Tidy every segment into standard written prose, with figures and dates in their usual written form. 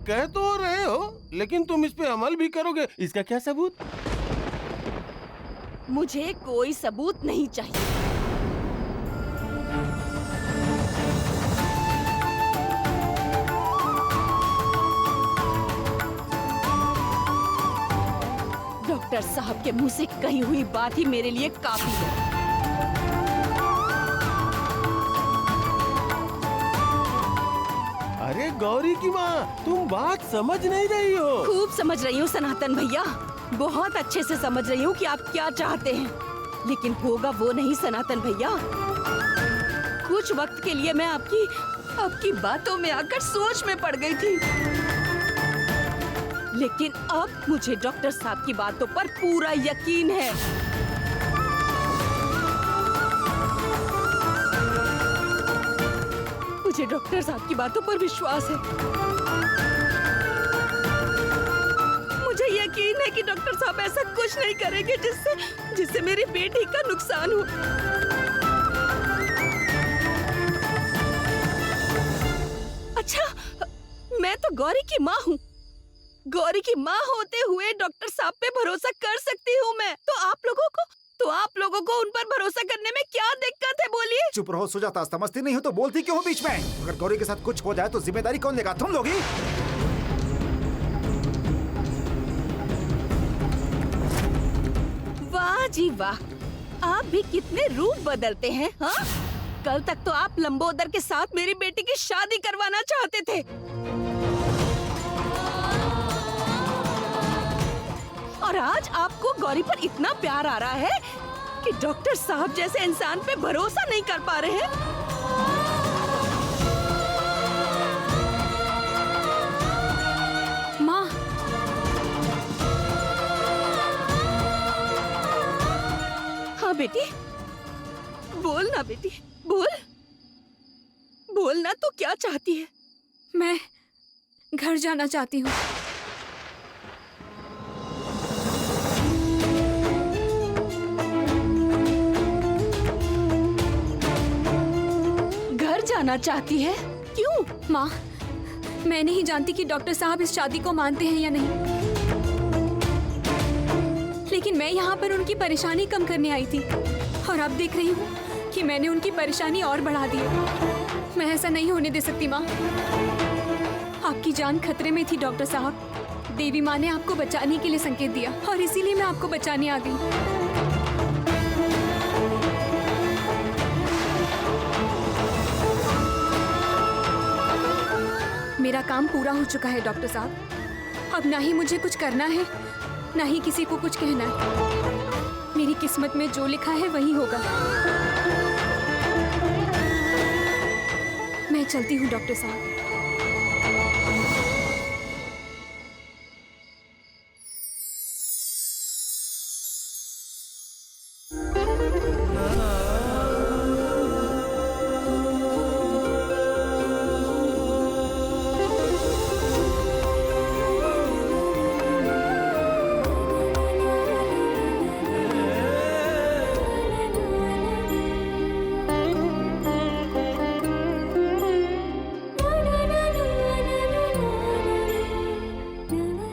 कह तो रहे हो, लेकिन तुम इस पे अमल भी करोगे, इसका क्या सबूत? मुझे कोई सबूत नहीं चाहिए। डॉक्टर साहब के मुंह से कही हुई बात ही मेरे लिए काफी है। अरे गौरी की माँ, तुम बात समझ नहीं रही हो। खूब समझ रही हूँ सनातन भैया, बहुत अच्छे से समझ रही हूँ कि आप क्या चाहते हैं, लेकिन होगा वो नहीं सनातन भैया। कुछ वक्त के लिए मैं आपकी बातों में आकर सोच में पड़ गई थी, लेकिन अब मुझे डॉक्टर साहब की बातों पर पूरा यकीन है। मुझे डॉक्टर साहब की बातों पर विश्वास है। मुझे यकीन है कि डॉक्टर साहब ऐसा कुछ नहीं करेंगे जिससे मेरी बेटी का नुकसान हो। अच्छा, मैं तो गौरी की माँ हूँ। गौरी की माँ होते हुए डॉक्टर साहब पे भरोसा कर सकती हूँ मैं। तो आप लोगों को उन पर भरोसा करने में क्या दिक्कत है, बोलिए? चुप रहो सुजाता, समझती नहीं हो तो बोलती क्यों हो बीच में? अगर गौरी के साथ कुछ हो जाए तो जिम्मेदारी कौन लेगा? तुम लोगी? वाह जी वाह, आप भी कितने रूप बदलते हैं। हाँ, कल तक तो आप लंबोदर के साथ मेरी बेटी की शादी करवाना चाहते थे, और आज आपको गौरी पर इतना प्यार आ रहा है कि डॉक्टर साहब जैसे इंसान पे भरोसा नहीं कर पा रहे हैं। माँ, हाँ बेटी, बोल ना बेटी, बोल ना, तू क्या चाहती है? मैं घर जाना चाहती हूँ। घर जाना चाहती है? क्यों? माँ, मैं नहीं जानती कि डॉक्टर साहब इस शादी को मानते हैं या नहीं, लेकिन मैं यहाँ पर उनकी परेशानी कम करने आई थी, और अब देख रही हूँ कि मैंने उनकी परेशानी और बढ़ा दी है। मैं ऐसा नहीं होने दे सकती माँ। आपकी जान खतरे में थी डॉक्टर साहब। देवी माँ ने आपको बचाने के लिए संकेत दिया, और इसीलिए मैं आपको बचाने आ गई। मेरा काम पूरा हो चुका है डॉक्टर साहब। अब ना ही मुझे कुछ करना है, ना ही किसी को कुछ कहना है। मेरी किस्मत में जो लिखा है वही होगा। मैं चलती हूँ डॉक्टर साहब।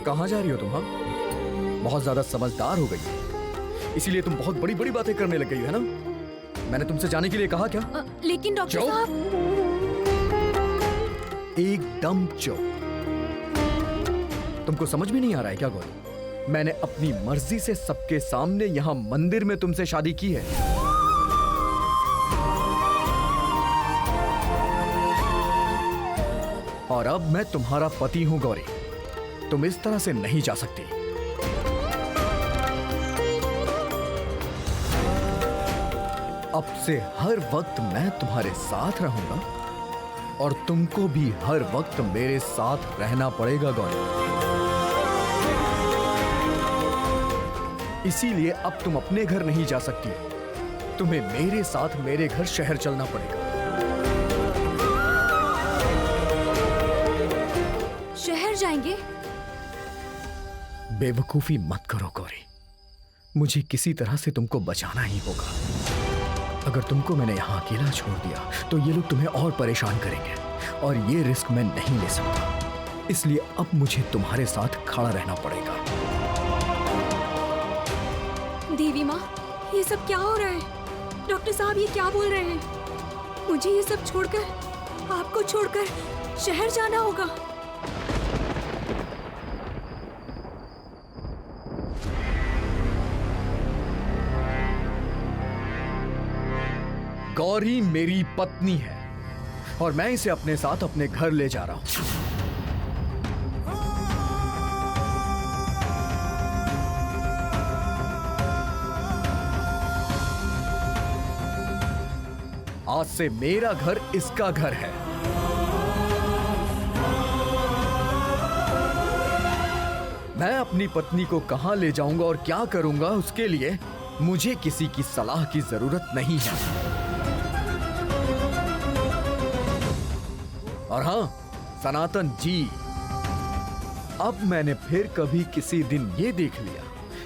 कहाँ जा रही हो तुम? हाँ, बहुत ज्यादा समझदार हो गई हो, इसीलिए तुम बहुत बड़ी बड़ी बातें करने लग गई हो, है ना? मैंने तुमसे जाने के लिए कहा क्या? लेकिन डॉक्टर चुप। साहब। एकदम चुप। तुमको समझ में नहीं आ रहा है क्या गौरी? मैंने अपनी मर्जी से सबके सामने यहाँ मंदिर में तुमसे शादी की है। और अब मैं तुम्हारा पति हूं गौरी, तुम इस तरह से नहीं जा सकती। अब से हर वक्त मैं तुम्हारे साथ रहूंगा, और तुमको भी हर वक्त मेरे साथ रहना पड़ेगा गौरी। इसीलिए अब तुम अपने घर नहीं जा सकती, तुम्हें मेरे साथ मेरे घर शहर चलना पड़ेगा। शहर जाएंगे? बेवकूफी मत करो गौरी, मुझे किसी तरह से तुमको बचाना ही होगा। अगर तुमको मैंने यहां अकेला छोड़ दिया तो ये लोग तुम्हें और परेशान करेंगे, और ये रिस्क मैं नहीं ले सकता। इसलिए अब मुझे तुम्हारे साथ खड़ा रहना पड़ेगा। देवी माँ, ये सब क्या हो रहा है? डॉक्टर साहब ये क्या बोल रहे हैं? मुझे ये सब छोड़कर, आपको छोड़कर शहर जाना होगा। गौरी मेरी पत्नी है और मैं इसे अपने साथ अपने घर ले जा रहा हूं। आज से मेरा घर इसका घर है। मैं अपनी पत्नी को कहां ले जाऊंगा और क्या करूंगा, उसके लिए मुझे किसी की सलाह की जरूरत नहीं है। और हां सनातन जी, अब मैंने फिर कभी किसी दिन ये देख लिया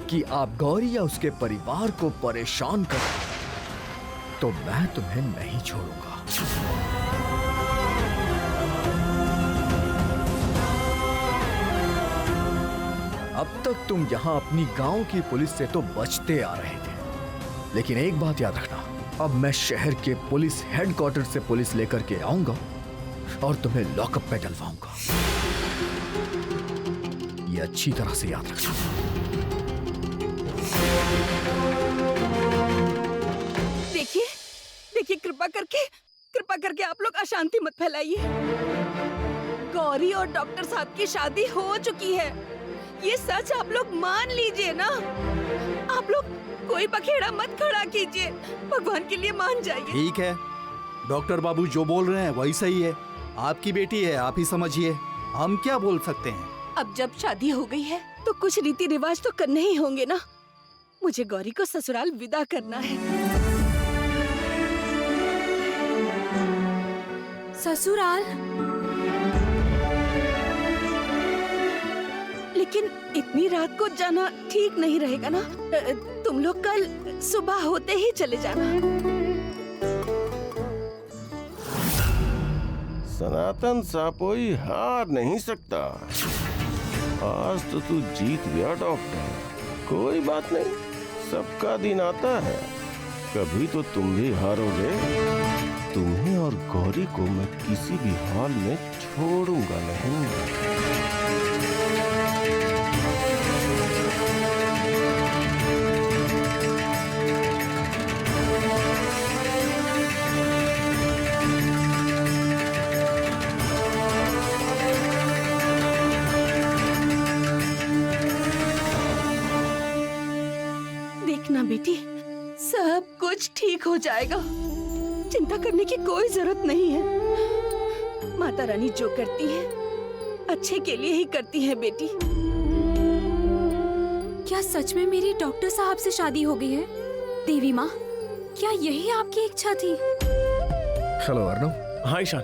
कि आप गौरी या उसके परिवार को परेशान करें तो मैं तुम्हें नहीं छोड़ूंगा। अब तक तुम यहां अपनी गांव की पुलिस से तो बचते आ रहे थे, लेकिन एक बात याद रखना, अब मैं शहर के पुलिस हेडक्वार्टर से पुलिस लेकर के आऊंगा और तुम्हें लॉकअप पे डलवाऊंगा। ये अच्छी तरह से याद रखना। देखिए देखिए, कृपा करके आप लोग अशांति मत फैलाइए। गौरी और डॉक्टर साहब की शादी हो चुकी है, ये सच आप लोग मान लीजिए ना। आप लोग कोई बखेड़ा मत खड़ा कीजिए, भगवान के लिए मान जाइए। ठीक है, डॉक्टर बाबू जो बोल रहे हैं वही सही है। आपकी बेटी है, आप ही समझिए, हम क्या बोल सकते हैं। अब जब शादी हो गई है तो कुछ रीति रिवाज तो करने ही होंगे ना। मुझे गौरी को ससुराल विदा करना है। ससुराल? लेकिन इतनी रात को जाना ठीक नहीं रहेगा ना। तुम लोग कल सुबह होते ही चले जाना। सनातन सापोई हार नहीं सकता। आज तो तू जीत गया डॉक्टर। कोई बात नहीं, सबका दिन आता है, कभी तो तुम भी हारोगे। तुम्हें और गौरी को मैं किसी भी हाल में छोड़ूंगा नहीं। देखना बेटी, सब कुछ ठीक हो जाएगा। चिंता करने की कोई जरूरत नहीं है। माता रानी जो करती है अच्छे के लिए ही करती है बेटी। क्या सच में मेरी डॉक्टर साहब से शादी हो गई है? देवी माँ, क्या यही आपकी इच्छा थी? हेलो अर्नव। हाँ ईशान,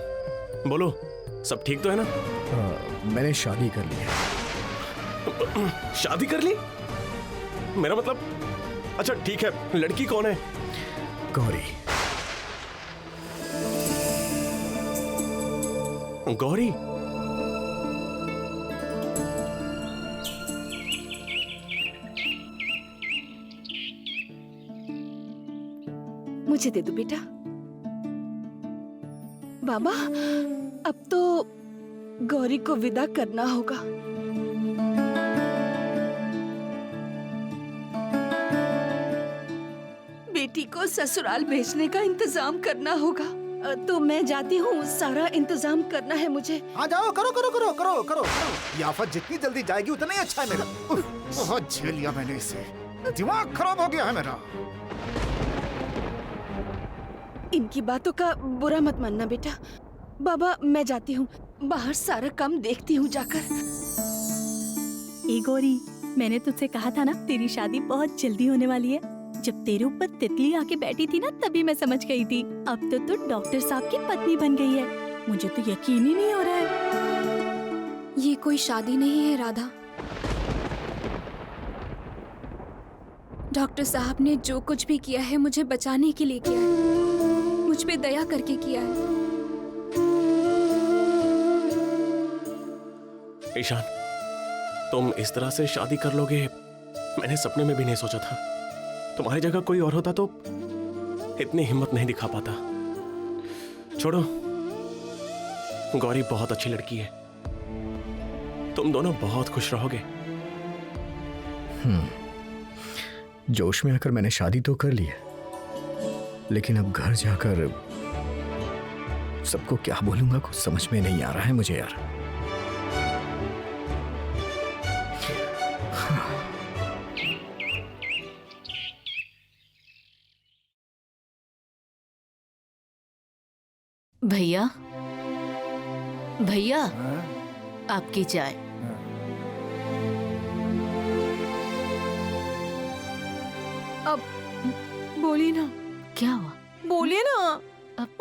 बोलो, सब ठीक तो है ना? मैंने शादी कर ली है। शादी कर ली? मेरा मतलब, अच्छा ठीक है, लड़की कौन है? गौरी। गौरी? मुझे दे दो बेटा। बाबा, अब तो गौरी को विदा करना होगा। बेटी को ससुराल भेजने का इंतजाम करना होगा। तो मैं जाती हूँ, सारा इंतजाम करना है मुझे। हाँ जाओ, करो करो करो करो करो करो। ये आफत जितनी जल्दी जाएगी उतना ही अच्छा है मेरा। बहुत झेल लिया मैंने इसे, दिमाग खराब हो गया है मेरा। इनकी बातों का बुरा मत मानना बेटा। बाबा, मैं जाती हूँ, बाहर सारा काम देखती हूँ जाकर। ए गौरी, मैंने तुझसे कहा था ना तेरी शादी बहुत जल्दी होने वाली है। जब तेरे ऊपर तितली आके बैठी थी ना, तभी मैं समझ गई थी। अब तो तू डॉक्टर साहब की पत्नी बन गई है। मुझे तो यकीन ही नहीं हो रहा है। ये कोई शादी नहीं है राधा। डॉक्टर साहब ने जो कुछ भी किया है मुझे बचाने के लिए किया है, मुझ पे दया करके किया है। ईशान, तुम इस तरह से शादी कर लोगे, मैंने सपने में भी नहीं सोचा था। तुम्हारी जगह कोई और होता तो इतनी हिम्मत नहीं दिखा पाता। छोड़ो, गौरी बहुत अच्छी लड़की है, तुम दोनों बहुत खुश रहोगे। जोश में आकर मैंने शादी तो कर ली है, लेकिन अब घर जाकर सबको क्या बोलूंगा कुछ समझ में नहीं आ रहा है मुझे यार। भैया, भैया, आपकी चाय। अब बोलिए ना। क्या हुआ? बोलिए ना।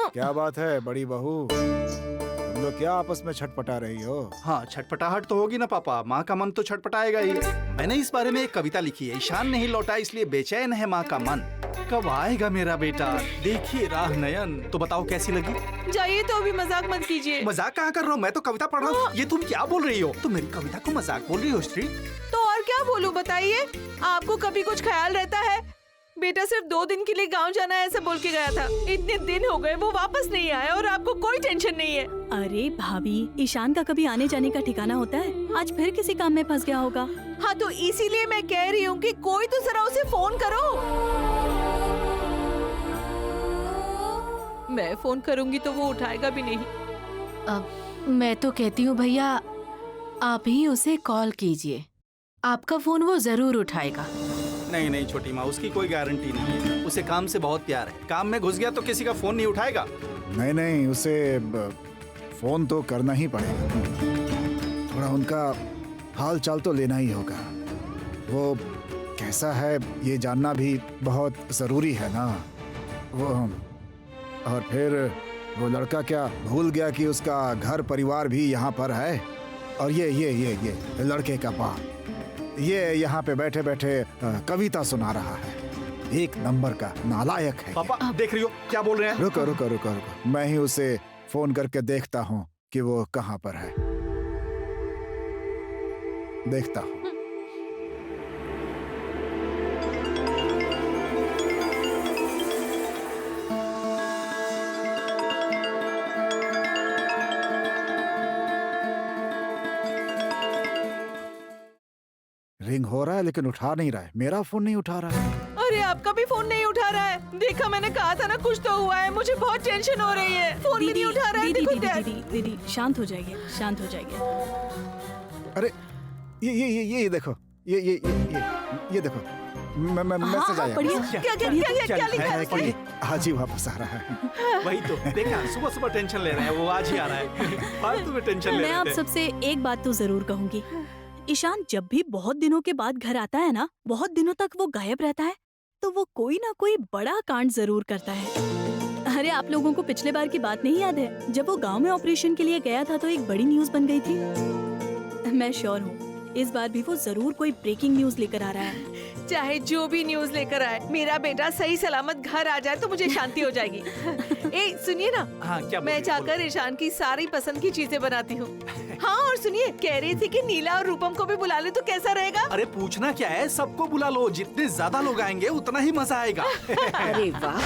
क्या बात है बड़ी बहू, तुम लोग क्या आपस में छटपटा रही हो? हाँ, छटपटाहट तो होगी ना पापा, माँ का मन तो छटपटाएगा ही। मैंने इस बारे में एक कविता लिखी है, ईशान नहीं लौटा इसलिए बेचैन है माँ का मन। कब आएगा मेरा बेटा, देखिए राह नयन। तो बताओ कैसी लगी? जाइए, तो अभी मजाक मत कीजिए। मजाक कहाँ कर रहा हूँ, मैं तो कविता पढ़ रहा हूँ। ये तुम क्या बोल रही हो? तुम मेरी कविता को मजाक बोल रही हो श्री? तो और क्या बोलूं, बताइए। आपको कभी कुछ ख्याल रहता है? बेटा सिर्फ 2 दिन के लिए गांव जाना है ऐसा बोल के गया था, इतने दिन हो गए वो वापस नहीं आया और आपको कोई टेंशन नहीं है। अरे भाभी, ईशान का कभी आने जाने का ठिकाना होता है? आज फिर किसी काम में फंस गया होगा। हाँ, तो इसीलिए मैं कह रही हूँ कि कोई तो जरा उसे फोन करो। मैं फोन करूंगी तो वो उठाएगा भी नहीं। अब मैं तो कहती हूँ भैया, आप ही उसे कॉल कीजिए, आपका फोन वो जरूर उठाएगा। नहीं नहीं छोटी माँ, उसकी कोई गारंटी नहीं है। उसे काम से बहुत प्यार है, काम में घुस गया तो किसी का फोन नहीं उठाएगा। नहीं नहीं, उसे फोन तो करना ही पड़ेगा। थोड़ा उनका हाल चाल तो लेना ही होगा। वो कैसा है ये जानना भी बहुत जरूरी है ना। वो और फिर वो लड़का क्या भूल गया कि उसका घर परिवार भी यहाँ पर है। और ये लड़के का बाप ये यहाँ पे बैठे बैठे कविता सुना रहा है। एक नंबर का नालायक है। पापा देख रही हो क्या बोल रहे हैं? रुको रुको रुको रुको, मैं ही उसे फोन करके देखता हूँ कि वो कहाँ पर है। देखता हूँ। रिंग हो रहा है लेकिन उठा नहीं रहा है। मेरा फोन नहीं उठा रहा है। अरे आपका भी फोन नहीं उठा रहा है। देखा, मैंने कहा था ना कुछ तो हुआ है। मुझे बहुत टेंशन हो रही है। फोन भी नहीं उठा रहा है। देखो दीदी शांत हो जाइए, शांत हो जाइए। अरे ये देखो, ये देखो, मैसेज आया। क्या लिखा है उसमें? आज ही वापस आ रहा है। वही तो देखा, सुबह सुबह टेंशन ले रहे हैं, वो आज ही आ रहा है। फालतू में टेंशन ले मैं रहे आप थे। सबसे एक बात तो जरूर कहूंगी, ईशान जब भी बहुत दिनों के बाद घर आता है ना, बहुत दिनों तक वो गायब रहता है, तो वो कोई ना कोई बड़ा कांड जरूर करता है। अरे आप लोगों को पिछले बार की बात नहीं याद है, जब वो गांव में ऑपरेशन के लिए गया था तो एक बड़ी न्यूज बन गई थी। मैं श्योर हूँ इस बार भी वो जरूर कोई ब्रेकिंग न्यूज लेकर आ रहा है। चाहे जो भी न्यूज लेकर आए, मेरा बेटा सही सलामत घर आ जाए तो मुझे शांति हो जाएगी। ए सुनिए ना, हाँ, क्या मैं जाकर ईशान की सारी पसंद की चीजें बनाती हूँ। हाँ, और सुनिए, कह रही थी कि नीला और रूपम को भी बुला ले तो कैसा रहेगा? अरे पूछना क्या है, सबको बुला लो, जितने ज्यादा लोग आएंगे उतना ही मजा आएगा। अरे वाह,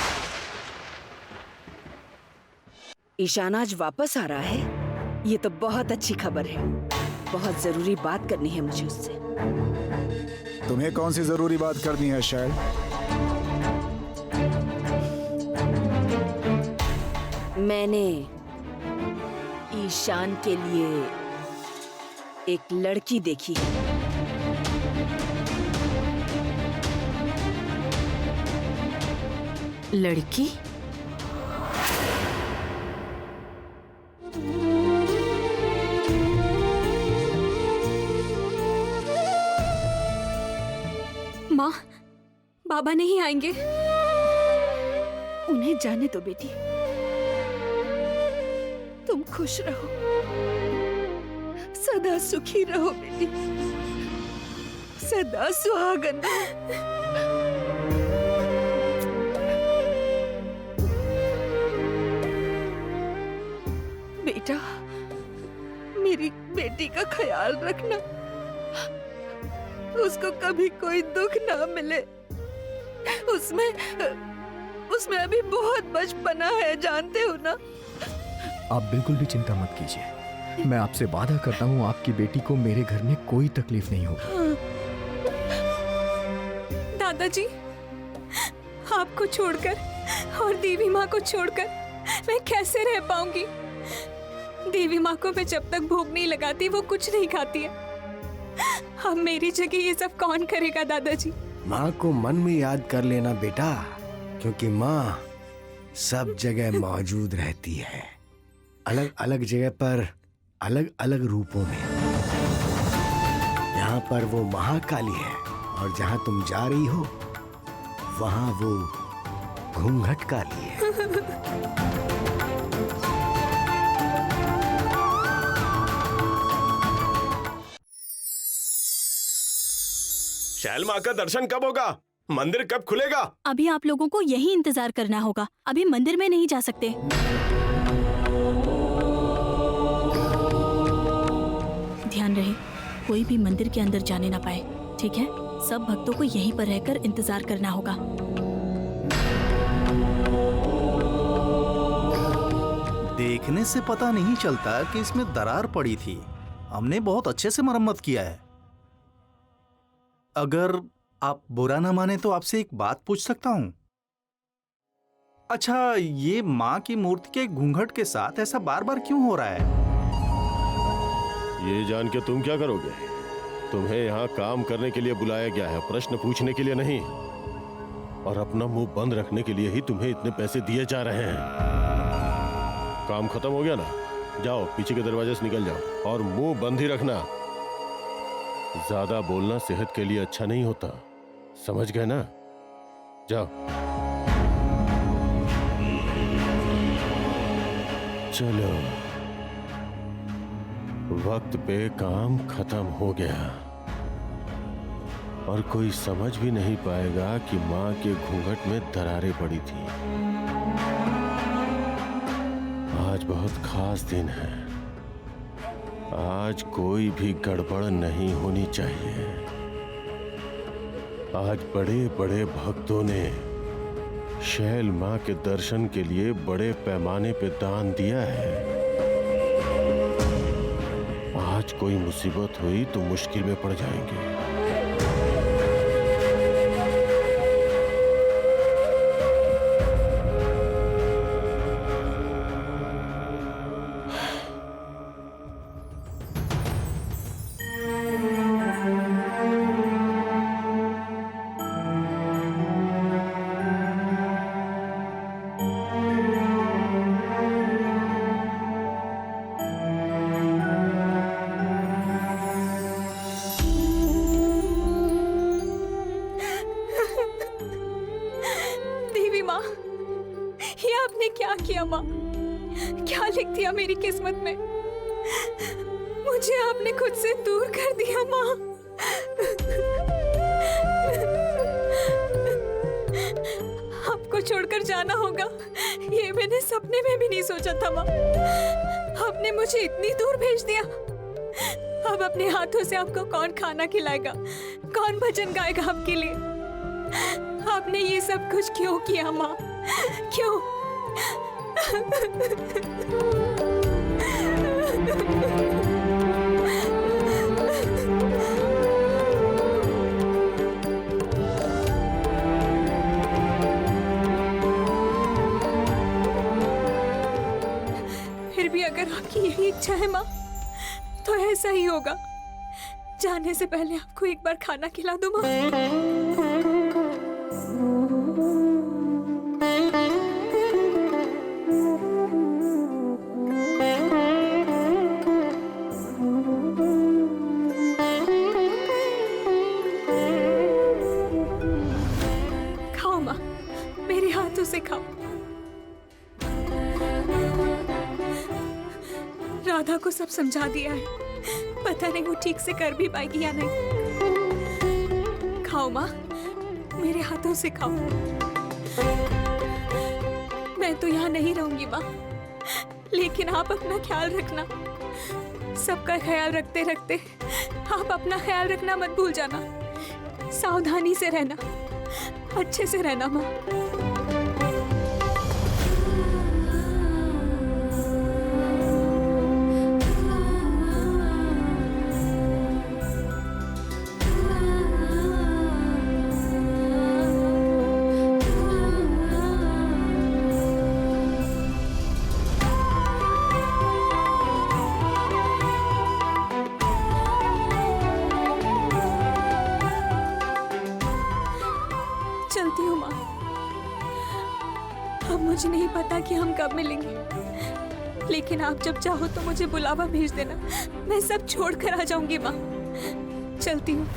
ईशान आज वापस आ रहा है, ये तो बहुत अच्छी खबर है। बहुत जरूरी बात करनी है मुझे उससे। तुम्हें कौन सी जरूरी बात करनी है शायद? मैंने ईशान के लिए एक लड़की देखी है। लड़की? माँ, बाबा नहीं आएंगे। उन्हें जाने दो बेटी, तुम खुश रहो, सदा सुखी रहो बेटी, सदा सुहागन रहो। बेटा, मेरी बेटी का ख्याल रखना, उसको कभी कोई दुख ना मिले। उसमें अभी बहुत बचपना है, जानते हो ना। आप बिल्कुल भी चिंता मत कीजिए, मैं आपसे वादा करता हूँ आपकी बेटी को मेरे घर में कोई तकलीफ नहीं होगी। दादाजी, आपको छोड़कर और देवी माँ को छोड़कर मैं कैसे रह पाऊंगी? देवी माँ को मैं जब तक भोग नहीं लगाती वो कुछ नहीं खाती है। अब मेरी जगह ये सब कौन करेगा दादाजी? माँ को मन में याद कर लेना बेटा, क्योंकि माँ सब जगह मौजूद रहती है, अलग अलग जगह पर अलग अलग रूपों में। यहाँ पर वो महाकाली है और जहाँ तुम जा रही हो वहाँ वो घूंघट काली है। शैल माँ का दर्शन कब होगा? मंदिर कब खुलेगा? अभी आप लोगों को यही इंतजार करना होगा, अभी मंदिर में नहीं जा सकते। ध्यान रहे कोई भी मंदिर के अंदर जाने ना पाए, ठीक है? सब भक्तों को यहीं पर रहकर इंतजार करना होगा। देखने से पता नहीं चलता कि इसमें दरार पड़ी थी। हमने बहुत अच्छे से मरम्मत किया है। अगर आप बुरा ना माने तो आपसे एक बात पूछ सकता हूँ? अच्छा, ये माँ की मूर्ति के घूंघट के साथ ऐसा बार बार क्यों हो रहा है? ये जान के तुम क्या करोगे? तुम्हें यहाँ काम करने के लिए बुलाया गया है, प्रश्न पूछने के लिए नहीं। और अपना मुंह बंद रखने के लिए ही तुम्हें इतने पैसे दिए जा रहे हैं। काम खत्म हो गया ना? जाओ पीछे के दरवाजे से निकल जाओ और मुंह बंद ही रखना। ज्यादा बोलना सेहत के लिए अच्छा नहीं होता, समझ गए ना? जाओ। चलो, वक्त पे काम खत्म हो गया और कोई समझ भी नहीं पाएगा कि माँ के घूंघट में दरारें पड़ी थी। आज बहुत खास दिन है, आज कोई भी गड़बड़ नहीं होनी चाहिए। आज बड़े बड़े भक्तों ने शैल माँ के दर्शन के लिए बड़े पैमाने पे दान दिया है। आज कोई मुसीबत हुई तो मुश्किल में पड़ जाएंगे। क्या किया माँ? क्या लिख दिया मेरी किस्मत में? मुझे आपने खुद से दूर कर दिया माँ। आपको छोड़कर जाना होगा ये मैंने सपने में भी नहीं सोचा था माँ। आपने मुझे इतनी दूर भेज दिया। अब अपने हाथों से आपको कौन खाना खिलाएगा, कौन भजन गाएगा आपके लिए? आपने ये सब कुछ क्यों किया माँ? क्यों? फिर भी अगर आपकी यही इच्छा है माँ तो ऐसा ही होगा। जाने से पहले आपको एक बार खाना खिला दूं माँ। खाओ माँ, मेरे हाथों से खाओ। राधा को सब समझा दिया है, पता नहीं वो ठीक से कर भी पाएगी या नहीं। खाओ माँ, मेरे हाथों से खाओ। मैं तो यहाँ नहीं रहूंगी माँ, लेकिन आप अपना ख्याल रखना। सबका ख्याल रखते रखते आप अपना ख्याल रखना मत भूल जाना। सावधानी से रहना, अच्छे से रहना माँ। चलती हूँ माँ। अब मुझे नहीं पता कि हम कब मिलेंगे, लेकिन आप जब चाहो तो मुझे बुलावा भेज देना, मैं सब छोड़ कर आ जाऊंगी माँ। चलती हूँ।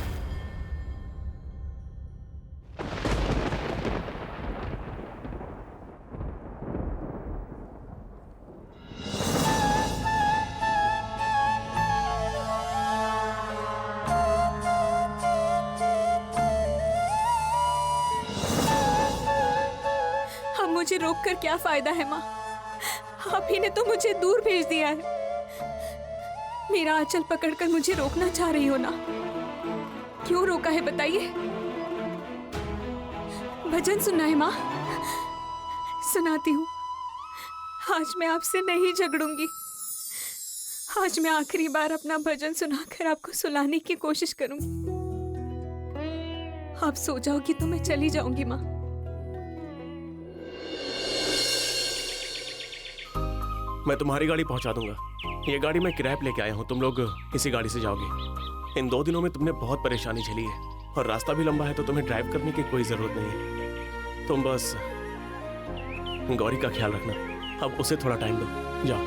मुझे रोककर क्या फायदा है माँ? आप ही ने तो मुझे दूर भेज दिया है। मेरा आंचल पकड़कर मुझे रोकना चाह रही हो ना? क्यों रोका है बताइए? भजन सुनना है माँ? सुनाती हूँ। आज मैं आपसे नहीं झगड़ूंगी। आज मैं आखिरी बार अपना भजन सुनाकर आपको सुलाने की कोशिश करूंगी। आप सो जाओगी तो मैं चली जाऊंगी माँ। मैं तुम्हारी गाड़ी पहुंचा दूंगा। ये गाड़ी मैं किराए पे लेके आया हूँ, तुम लोग इसी गाड़ी से जाओगे। इन 2 दिनों में तुमने बहुत परेशानी झेली है और रास्ता भी लंबा है, तो तुम्हें ड्राइव करने की कोई जरूरत नहीं है। तुम बस गौरी का ख्याल रखना। अब उसे थोड़ा टाइम दो, जाओ।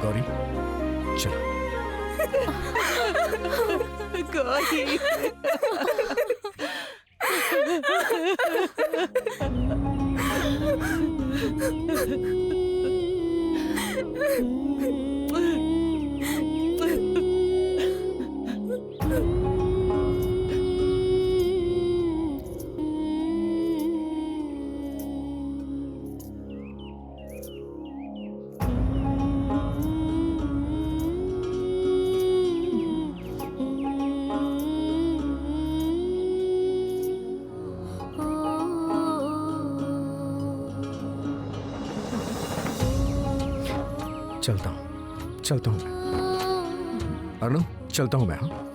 गौरी चलो। गौरी चलता हूँ मैं। अर्णव, चलता हूँ मैं। हाँ।